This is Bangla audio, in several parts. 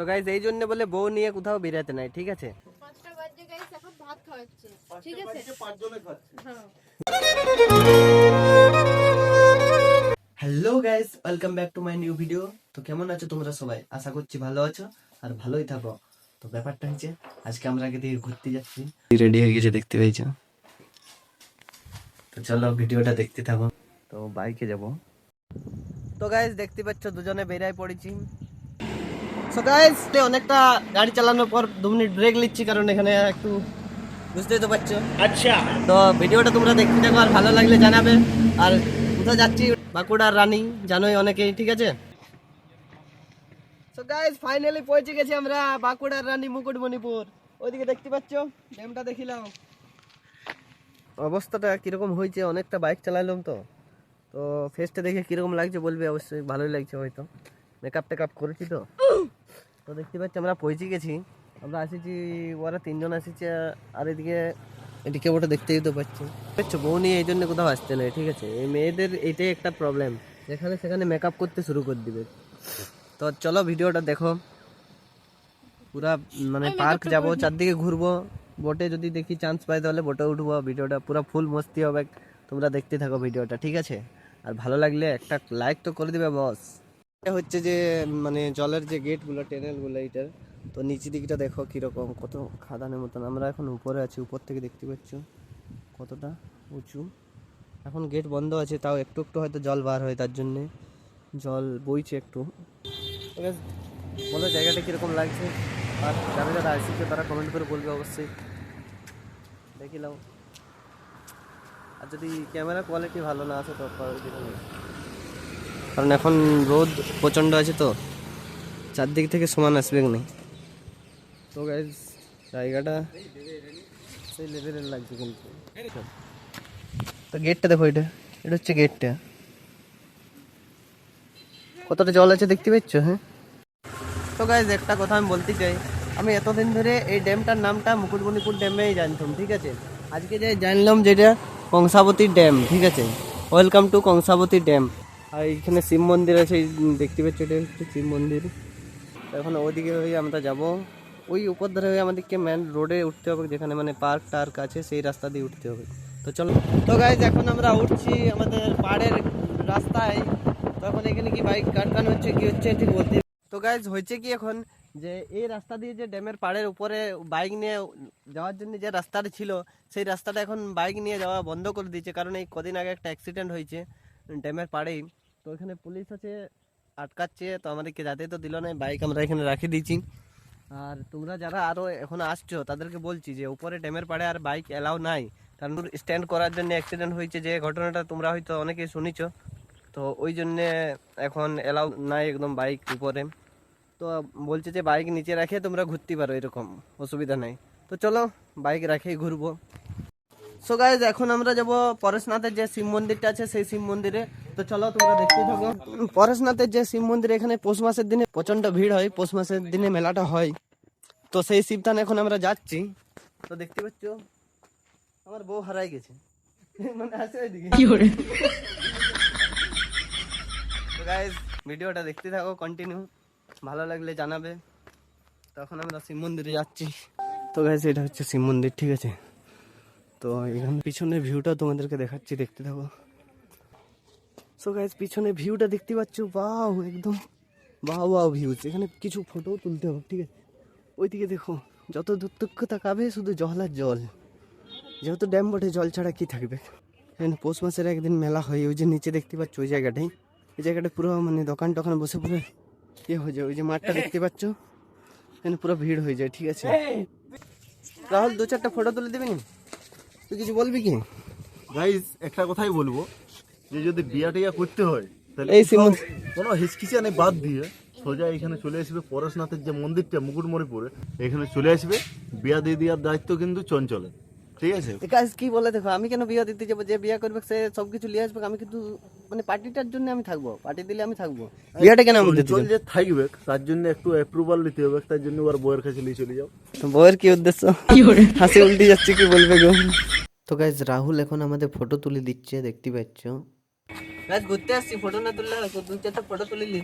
তো গাইস এই জন্য বলে বউ নিয়ে কোথাও বেরাতে নাই, ঠিক আছে? 5টা বাজে গাইস, এখন ভাত খাওয়াচ্ছে, ঠিক আছে? 5 জনে খাচ্ছে। হ্যাঁ। Hello guys, welcome back to my new video. তো কেমন আছো তোমরা সবাই? আশা করছি ভালো আছো আর ভালোই থাকো। তো ব্যাপারটা হচ্ছে আজকে আমরা আগে থেকে ঘুরতে যাচ্ছি, রেডি হয়ে গেছে দেখতে পেয়েছো। তো চলো ভিডিওটা দেখতে থাকো। তো বাইকে যাব। তো গাইস দেখতে পাচ্ছ দুজনে বেরিয়ে পড়েছি। সো গাইস অনেকটা গাড়ি চালানোর পর 2 মিনিট ব্রেক নিচ্ছি, কারণ এখানে একটু বুঝতেই তো পারছো। আচ্ছা, তো ভিডিওটা তোমরা দেখতে থাকো আর ভালো লাগলে জানাবে। আর কোথায় যাচ্ছি? বাঁকুড়ার রানী, জানোই অনেকেই, ঠিক আছে? সো গাইস ফাইনালি পৌঁছে গেছি আমরা বাঁকুড়ার রানী মুকুটমণিপুর। ওইদিকে দেখতে পাচ্ছ ড্যামটা দেখিলাম। অবস্থাটা কিরকম হয়েছে, অনেকটা বাইক চালালাম তো তো ফেসটা দেখে কিরকম লাগছে বলবে, অবশ্যই ভালোই লাগছে। হয়তো মেকআপ টেকআপ করেছি তো। তো দেখতে পাচ্ছি আমরা পৌঁছে গেছি। আমরা আসেছি, ওরা 3 জন আসেছে। আর এদিকে ওটা দেখতেই তো পাচ্ছি। বুঝছো, বউ নিয়ে এই জন্য কোথাও আসতে নয়, ঠিক আছে? এই মেয়েদের এইটাই একটা প্রবলেম, যেখানে সেখানে মেকআপ করতে শুরু করে দিবে। তো চলো ভিডিওটা দেখো পুরা, মানে পার্ক যাব, চারদিকে ঘুরবো। বোটে যদি দেখি চান্স পাই তাহলে বোটে উঠবো। ভিডিওটা পুরো ফুল মস্তি হবে, তোমরা দেখতে থাকো ভিডিওটা, ঠিক আছে? আর ভালো লাগলে একটা লাইক তো করে দিবে বস। এটা হচ্ছে যে মানে জলের যে গেটগুলো, টেনেলগুলো, এইটার তো নিচের দিকটা দেখো কিরকম, কত খাদানের মতন। আমরা এখন উপরে আছি, উপর থেকে দেখতে পাচ্ছ কতটা উঁচু। এখন গেট বন্ধ আছে, তাও একটু একটু হয়তো জল বার হয়, তার জন্যে জল বইছে একটু। বলো জায়গাটা কিরকম লাগছে, আর যারা যারা আসছে তারা কমেন্ট করে বলবে অবশ্যই। দেখিলাম, আর যদি ক্যামেরা কোয়ালিটি ভালো না আসে তো কারণ এখন রোদ প্রচণ্ড আছে, তো চারদিক থেকে সমান আসবে না। তো গাইস জায়গাটা সেই লেভেলের লাগছে কিন্তু। তো গেটটা দেখো, এটা হচ্ছে গেটটা, কতটা জল আছে দেখতে পাচ্ছ? হ্যাঁ। তো গাইস একটা কথা আমি বলতে চাই, আমি এতদিন ধরে এই ড্যামটার নামটা মুকুটমণিপুর ড্যামেই জানতাম, ঠিক আছে? আজকে যে জানলাম যেটা কংসাবতী ড্যাম, ঠিক আছে? Welcome to Kangsabati dam. আর এইখানে শিব মন্দির আছে, দেখতে পাচ্ছ, এটা হচ্ছে শিব মন্দির। এখন ওইদিকে হয়ে আমরা যাব, ওই উপর ধারে হয়ে আমাদেরকে মেন রোডে উঠতে হবে, যেখানে মানে পার্ক টার্ক আছে, সেই রাস্তা দিয়ে উঠতে হবে। তো চলো। তো গাইস এখন আমরা উঠছি আমাদের পাহাড়ের রাস্তায়। তো এখন এখানে কি বাইক কাটকানো হচ্ছে, কি হচ্ছে ঠিক বলতে। তো গাইস হয়েছে কি এখন, যে এই রাস্তা দিয়ে যে ড্যামের পাড়ের উপরে বাইক নিয়ে যাওয়ার জন্য যে রাস্তাটা ছিল, সেই রাস্তাটা এখন বাইক নিয়ে যাওয়া বন্ধ করে দিয়েছে, কারণ এই কদিন আগে একটা অ্যাক্সিডেন্ট হয়েছে ড্যামের পাড়েই। তো এখানে পুলিশ আছে, আটকাচ্ছে, তো আমাদেরকে যেতে তো দিল না, বাইক আমরা এখানে রাখে দিয়েছি। আর তোমরা যারা আরও এখন আসছো তাদেরকে বলছি যে উপরে ড্যামের পাড়ে আর বাইক অ্যালাউ নাই, কারণ স্ট্যান্ড করার জন্য অ্যাক্সিডেন্ট হয়েছে, যে ঘটনাটা তোমরা হয়তো অনেকেই শুনেছো। তো ওই জন্যে এখন অ্যালাউ নাই একদম বাইক উপরে। তো বলছে যে বাইক নিচে রাখে তোমরা ঘুরতে পারো, এরকম অসুবিধা নাই। তো চলো বাইক রাখেই ঘুরবো। সো গাইজ এখন আমরা যাব পরেশনাথের যে শিব মন্দিরটা আছে, সেই শিব মন্দিরে। তো চলো তোমরা দেখতে থাকো। পরেশনাথের যে শিব মন্দির, এখানে পৌষ মাসের দিনে প্রচন্ড ভিড় হয়, পৌষ মাসের দিনে মেলাটা হয়। তো সেই শিবটান এখন আমরা যাচ্ছি। তো দেখতে পাচ্ছ আমার বউ হারাই গেছে, মানে আছে ওইদিকে। তো গাইজ ভিডিওটা দেখতে থাকো কন্টিনিউ, ভালো লাগলে জানাবে। তখন আমরা শিব মন্দিরে যাচ্ছি। তো গাইজ এটা হচ্ছে শিব মন্দির, ঠিক আছে? তো এখানে পিছনের ভিউটা তোমাদেরকে দেখাচ্ছি, দেখতে থাকো। সো গাইজ পিছনে ভিউটা দেখতে পাচ্ছ, বাও একদম বাও ভিউজ। এখানে কিছু ফটোও তুলতে হবে, ঠিক আছে? ওইদিকে দেখো, যত দূর থেকে তাকাবে শুধু জল আর জল, যেহেতু ড্যাম বটে, জল ছাড়া কি থাকবে। এখানে পৌষ মাসের একদিন মেলা হয়, ওই যে নিচে দেখতে পাচ্ছ ওই জায়গাটাই, এই জায়গাটা পুরো মানে দোকান টোকান বসে পুরো ইয়ে হয়ে যায়। ওই যে মাঠটা দেখতে পাচ্ছ, এখানে পুরো ভিড় হয়ে যায়, ঠিক আছে? রাহুল 2-4টা ফটো তুলে দিবি নি? তুই কিছু বলবি কি? গাইস একটা কথাই বলবো, যে যদি বিয়া টিয়া করতে হয় তাহলে এই সিমন কোনো হিচকিচানি বাদ দিয়ে সোজা এখানে চলে আসবে। পরেশনাথের যে মন্দিরটা মুকুটমণিপুরে, এখানে চলে আসবে। বিয়া দিয়ে দেওয়ার দায়িত্ব কিন্তু চঞ্চলের, ঠিক আছে? গাইস কি বলে দেখো, আমি কেন বিয়ে দিতে যাবো? যে বিয়ে করবে সে সবকিছু নিয়ে আসবে, আমি কিন্তু মানে পার্টিটার জন্য আমি থাকবো, পার্টি দিলে আমি থাকবো, বিয়েটা কেন আমি দিতে চঞ্চল যাবো? যে থাকবে তার জন্য একটু অ্যাপ্রুভাল নিতে হবে, তার জন্য ওর বউয়ের কাছে নিয়ে চলে যাও। তো বউয়ের কি উদ্দেশ্য? হাসি উল্টে যাচ্ছে, কি বলবে গো? তো গাইস রাহুল এখন আমাদের ফটো তুলে দিচ্ছে, দেখতে পাচ্ছ। গাইস ঘুরতে আসছি, ফটো না তুললে 2-4টা ফটো তুলে নিই।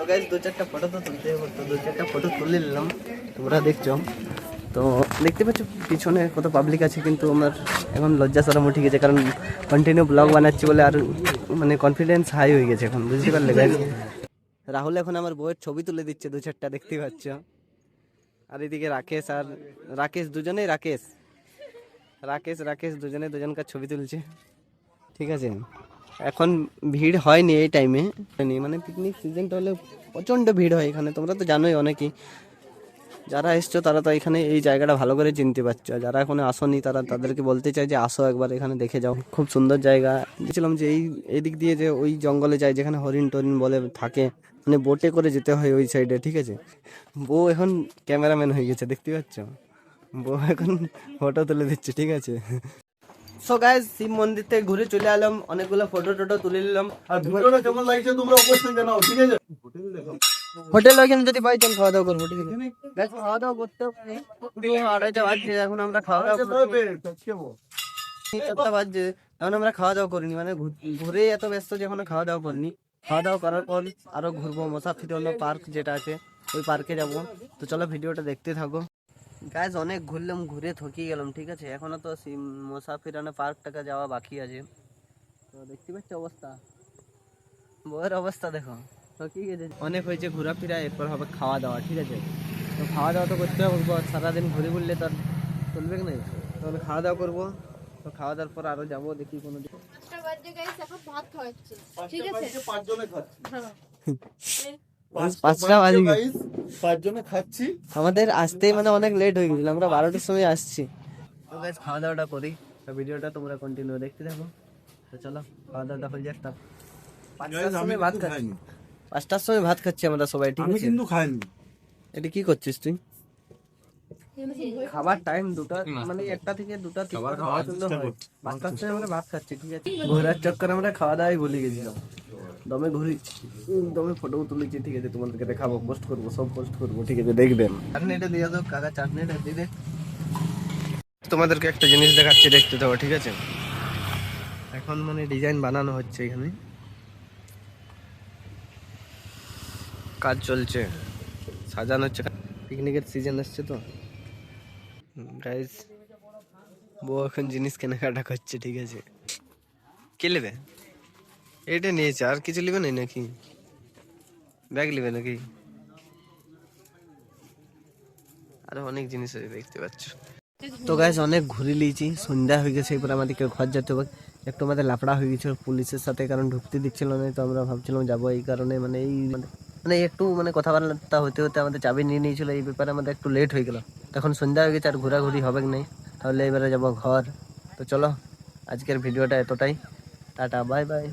গাইস 2-4টা ফটো তো তুলতে হবে, তো 2-4টা ফটো তুলে নিলাম, তোমরা দেখছো। তো দেখতে পাচ্ছ পিছনে কত পাবলিক আছে, কিন্তু আমার এখন লজ্জা শরম উঠে গেছে, কারণ কন্টিনিউ ব্লগ বানাচ্ছি বলে আর মানে কনফিডেন্স হাই হয়ে গেছে এখন, বুঝতে পারলে গাইস। রাহুল এখন আমার বউয়ের ছবি তুলে দিচ্ছে 2-4টা, দেখতে পাচ্ছ। আর এদিকে রাকেশ দুজনেই রাকেশ দুজনকার ছবি তুলছে, ঠিক আছে। এখন ভিড় হয়নি এই টাইমে, মানে পিকনিক সিজনটা হলে প্রচণ্ড ভিড় হয় এখানে, তোমরা তো জানোই অনেকেই। যারা এসছো তারা তো এখানে এই জায়গাটা ভালো করে চিনতে পারছো, আর যারা এখনো আসোনি তাদেরকে বলতে চাই যে আসো একবার এখানে দেখে যাও, খুব সুন্দর জায়গা। দেখছিলাম যে এই দিক দিয়ে যে ওই জঙ্গলে যায় যেখানে হরিণ টরিণ বলে থাকে, মানে বোটে করে যেতে হয় ওই সাইডে, ঠিক আছে। বউ এখন ক্যামেরাম্যান হয়ে গেছে, দেখতে পাচ্ছ, বউ এখন ফটো তুলে দিচ্ছে, ঠিক আছে। সো গাইস শিব মন্দির থেকে ঘুরে চলে এলাম, অনেকগুলো ফটো টটো তুলে নিলাম। আর ভিডিওটা কেমন লাগছে তোমরা অবশ্যই জানাও, ঠিক আছে। হোটেল ওইখানে যদি পাই চল খাওয়া দাওয়া করবো, ঠিক আছে। গাইস খাওয়া দাওয়া করতে হবে, 2:30 বাজছে, এখন আমরা খাওয়া দাওয়া বাজছে, এখন আমরা খাওয়া দাওয়া করিনি, মানে ঘুরে এত ব্যস্ত যে এখনো খাওয়া দাওয়া করিনি। খাওয়া দাওয়া করার পর আরো ঘুরবো, মুসাফির পার্ক যেটা আছে ওই পার্কে যাব। তো চলো ভিডিওটা দেখতে থাকো। গাইজ অনেক ঘুরলাম, ঘুরে থকি গেলাম, ঠিক আছে। এখনো তো মুসাফিরানা পার্কটাকে যাওয়া বাকি আছে। তো দেখতে পাচ্ছ অবস্থা, বউয়ের অবস্থা দেখো, থকি গেছে অনেক। হয়েছে ঘোরাফেরা, এরপর হবে খাওয়া দাওয়া, ঠিক আছে। তো খাওয়া দাওয়া তো করতে হবে, সারাদিন ঘুরে ঘুরলে তো আর চলবে না, তাহলে খাওয়া দাওয়া করবো। তো খাওয়া দাওয়ার পর আরো যাবো, দেখি কোনো 5টা বাজে গাইস, এখন ভাত খাওয়াচ্ছে, ঠিক আছে। 5 জনে খাচ্ছি, হ্যাঁ 5টা বাজে গাইস 5 জনে খাচ্ছি। আমাদের আসতেই মানে অনেক লেট হয়ে গেছিল, আমরা 12টার সময় আসছি। তো গাইস খাওয়া দাওয়াটা করি, তো ভিডিওটা তোমরা কন্টিনিউ দেখতে থাকো। তো চলো খাওয়া দাওয়াটা হয়ে যাক। 5টার সময় ভাত খাচ্ছি, 5টার সময় ভাত খাচ্ছি আমরা সবাই, ঠিক আমি আছে। কিন্তু খাইনি। এটা কি করছিস তুই? খাবার টাইম 2টা, মানে 1টা থেকে 2টা, খাবার খাওয়ার চেষ্টা করছি। 5টার সময় আমরা ভাত খাচ্ছি, ঠিক আছে। ঘোরার চক্করে আমরা খাওয়া দাওয়াই ভুলে গেছিলাম, দমে ঘুরেছি, দমে ফটো তুলেছি, ঠিক আছে। তোমাদেরকে দেখাবো, পোস্ট করবো, সব পোস্ট করবো, ঠিক আছে, দেখবেন। চাটনিটা দিয়ে দাও কাকা, চাটনিটা দিয়ে দে। তোমাদেরকে একটা জিনিস দেখাচ্ছি, দেখতে দাও, ঠিক আছে। এখন মানে ডিজাইন বানানো হচ্ছে এখানে, কাজ চলছে, সাজানো হচ্ছে, পিকনিকের সিজন আসছে তো গাইস। বউ এখন জিনিস কেনাকাটা করছে, ঠিক আছে। কে নেবে? এটা নিয়েছে, আর কিছু নেবে না নাকি? ব্যাগ নেবে নাকি? আরো অনেক জিনিস আছে দেখতে পাচ্ছ। তো গাইস অনেক ঘুরে লিয়েছি, সন্ধ্যা হয়ে গেছে, এবার আমাদেরকে ঘর যেতে হবে। একটু আমাদের লাফড়া হয়ে গেছিল পুলিশের সাথে, কারণ ঢুকতে দিচ্ছিল না, তো আমরা ভাবছিলাম যাবো, এই কারণে মানে একটু মানে কথাবার্তা হতে হতে আমাদের চাবি নিয়ে নিয়েছিল, এই ব্যাপারে আমাদের একটু লেট হয়ে গেল। তখন সন্ধ্যা হয়ে গেছে, আর ঘোরাঘুরি হবে নাই, তাহলে এবারে যাবো ঘর। তো চলো আজকের ভিডিওটা এতটাই, টাটা বাই বাই।